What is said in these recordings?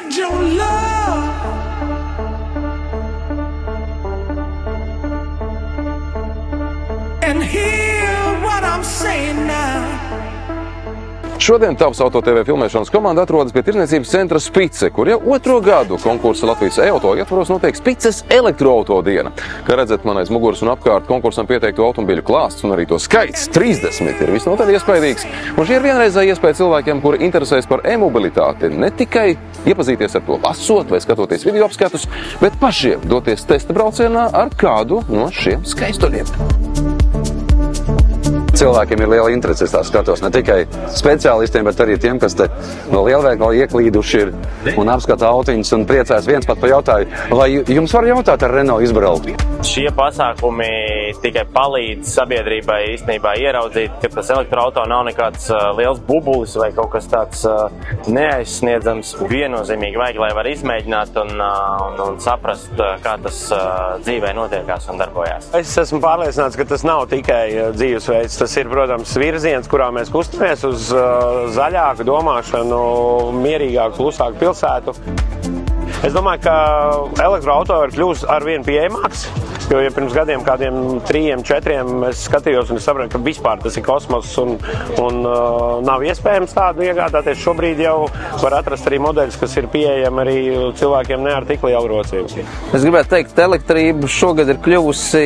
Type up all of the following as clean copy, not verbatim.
Spread your love. And hear what I'm saying now. Šodien Tavs Auto TV filmēšanas komanda atrodas pie tirdzniecības centra Spice, kur jau otro gadu konkursa Latvijas e-auto ietvaros notiek Spices elektroauto diena. Kā redzat, man aiz muguras un apkārt konkursam pieteikto automobiļu klāsts un arī to skaits 30 ir visnotaļ iespaidīgs. Un šī ir vienreizēja iespēja cilvēkiem, kuri interesēs par e-mobilitāti, ne tikai iepazīties ar to lasot vai skatoties video apskatus, bet pašiem doties testa braucienā ar kādu no šiem skaistuļiem. Cilvēkiem ir liela interese, es tā skatos, ne tikai speciālistiem, bet arī tiem, kas te no lielveikala ieklīduši ir un apskata autiņus un priecājas. Viens pat pajautāja, vai jums var jautāt ar Renault izbraukt? Šie pasākumi tikai palīdz sabiedrībai īstenībā ieraudzīt, ka tas elektroauto nav nekāds liels bubulis vai kaut kas tāds neaizsniedzams. Viennozīmīgi vajag, lai var izmēģināt un saprast, kā tas dzīvē notiekās un darbojās. Es esmu pārliecināts, ka tas nav tikai dzīvesveids. Tas ir, protams, virziens, kurā mēs kustamies uz zaļāku domāšanu, mierīgāku, klusāku pilsētu. Es domāju, ka elektroauto ir kļūst arvien pieejamāks, jo ja pirms gadiem kādiem 3-4 es skatījos un es sapratu, ka vispār tas ir kosmos un nav iespējams tādu iegādāties. Šobrīd jau var atrast arī modeļus, kas ir pieejami arī cilvēkiem ne ar tik lielu rocību. Es gribētu teikt, ka elektrība šogad ir kļuvusi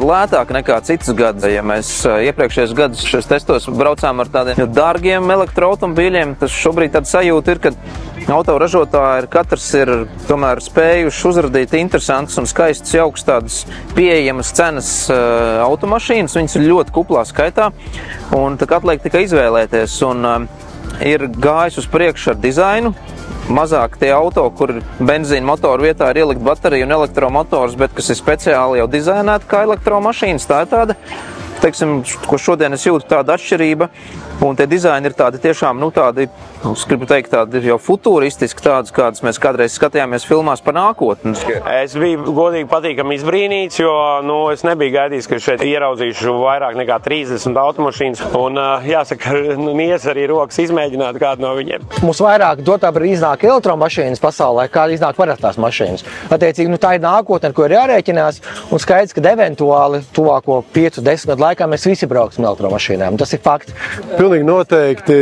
lētāka nekā citus gadus. Ja mēs iepriekšējos gadus šos testos braucām ar tādiem dārgiem elektroautomobīļiem, tas šobrīd tāda sajūta ir, ka autoražotāji katrs ir tomēr spējuši uzradīt interesantas un skaistas, jaukas tādas pieejamas cenas automašīnas. Viņas ir ļoti kuplā skaitā, un tā atliek tikai izvēlēties. Un ir gājis uz priekšu ar dizainu. Mazāk tie auto, kur benzīna motoru vietā ir ielikt bateriju un elektromotors, bet kas ir speciāli jau dizainēti kā elektromašīnas. Tā ir tāda, teiksim, ko šodien es jūtu tāda atšķirība. Un tie dizaini ir tādi tiešām, tādi, es gribu teikt, tādi jau futūristiski, tādus, kādus mēs kādreiz skatījāmies filmās par nākotni. Es biju godīgi patīkami izbrīnīts, jo, es nebiju gaidījis, ka šeit ieraudzīšu vairāk nekā 30 automašīnas. Un jāsaka, nies arī rokas izmēģināt kādu no viņiem. Mums vairāk dotā brīdī iznāk elektromašīnas pasaulē, kā iznāk parastās mašīnas. Attiecīgi, tā ir nākotne, ar ko ir jārēķinās, un skaidrs, ka eventuāli tuvāko 5-10 gadu laikā mēs visi brauksim elektromašīnām. Tas ir fakts. Pilnīgi noteikti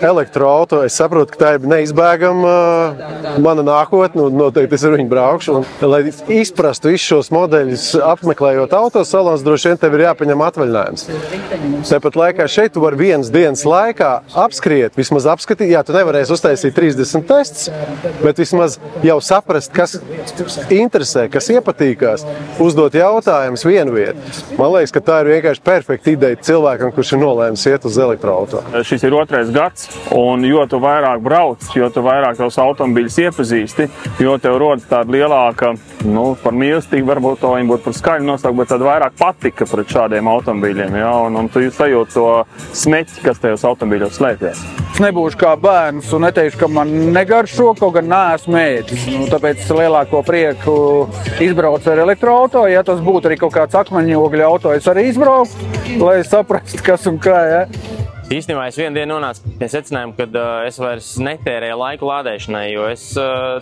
elektroauto. Es saprotu, ka tā ir neizbēgama mana nākotne, un noteikti es ar viņu braukšu. Un, lai izprastu visus šos modeļus, apmeklējot autosalons, droši vien tev ir jāpaņem atvaļinājums. Tāpat laikā šeit tu vari vienas dienas laikā apskriet, vismaz apskatīt, tu nevarēsi uztaisīt 30 tests, bet vismaz jau saprast, kas interesē, kas iepatīkās, uzdot jautājumus vienu vietu. Man liekas, ka tā ir vienkārši perfekta ideja cilvēkam, kurš ir nolēmis iet uz elektroauto. Šis ir 2. gads, un jo tu vairāk brauc, jo tu vairāk tos automobīļus iepazīsti, jo tev rodas tāda lielāka, par mīlestību varbūt to viņi būtu par skaļu nosaukt, bet tad vairāk patika pret šādiem automobīļiem, un tu sajūti to smeķi, kas tajos automobīļos slēpjas. Es nebūšu kā bērns un neteikšu, ka man negaršo, kaut gan neesmu ēdis. Tāpēc es lielāko prieku izbraucu ar elektroauto. Ja tas būtu arī kaut kāds akmeņogļu auto, es arī izbrauktu, lai saprastu, kas un kā, Īstenībā es vienu dienu nonācu pie secinājuma, kad es vairs netērēju laiku lādēšanai, jo es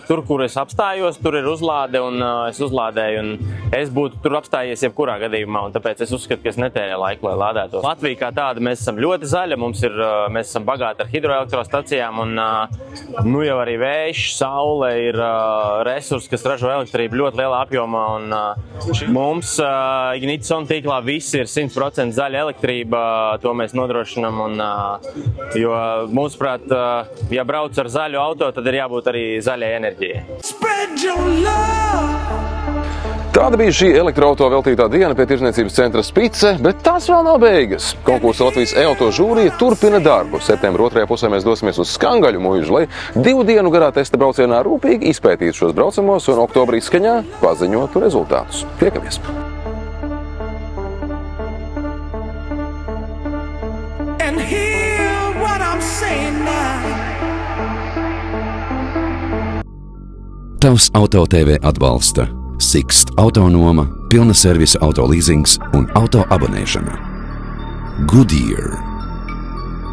tur, kur es apstājos, tur ir uzlāde un es uzlādēju un es būtu tur apstājies jebkurā gadījumā, un tāpēc es uzskatu, ka es netērēju laiku, lai lādētos. Latvija kā tāda, mēs esam ļoti zaļa, mēs esam bagāti ar hidroelektrostacijām un jau arī vējš, saule ir resursi, kas ražo elektrību ļoti lielā apjomā un mums Ignition tīklā viss ir 100% zaļa elektrība, to mēs nodrošinam un jo mūsuprāt, ja brauc ar zaļu auto, tad ir jābūt arī zaļai enerģijai. Tāda bija šī elektroauto veltītā diena pie tirdzniecības centra Spice, bet tās vēl nav beigas. Konkursa Latvijas e-auto žūrija turpina darbu. Septembra 2. pusē mēs dosimies uz Skangaļu muižu, lai 2 dienu garā testa braucienā rūpīgi izpētītu šos braucamos un oktobrī Skaņā paziņotu rezultātus. Tiekamies! Tavs Auto TV atbalsta Sixt autonoma, pilna servisa auto leasings un auto abonēšana. Goodyear.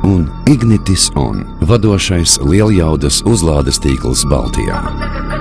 un Ignitis On, vadošais lieljaudas uzlādes tīkls Baltijā.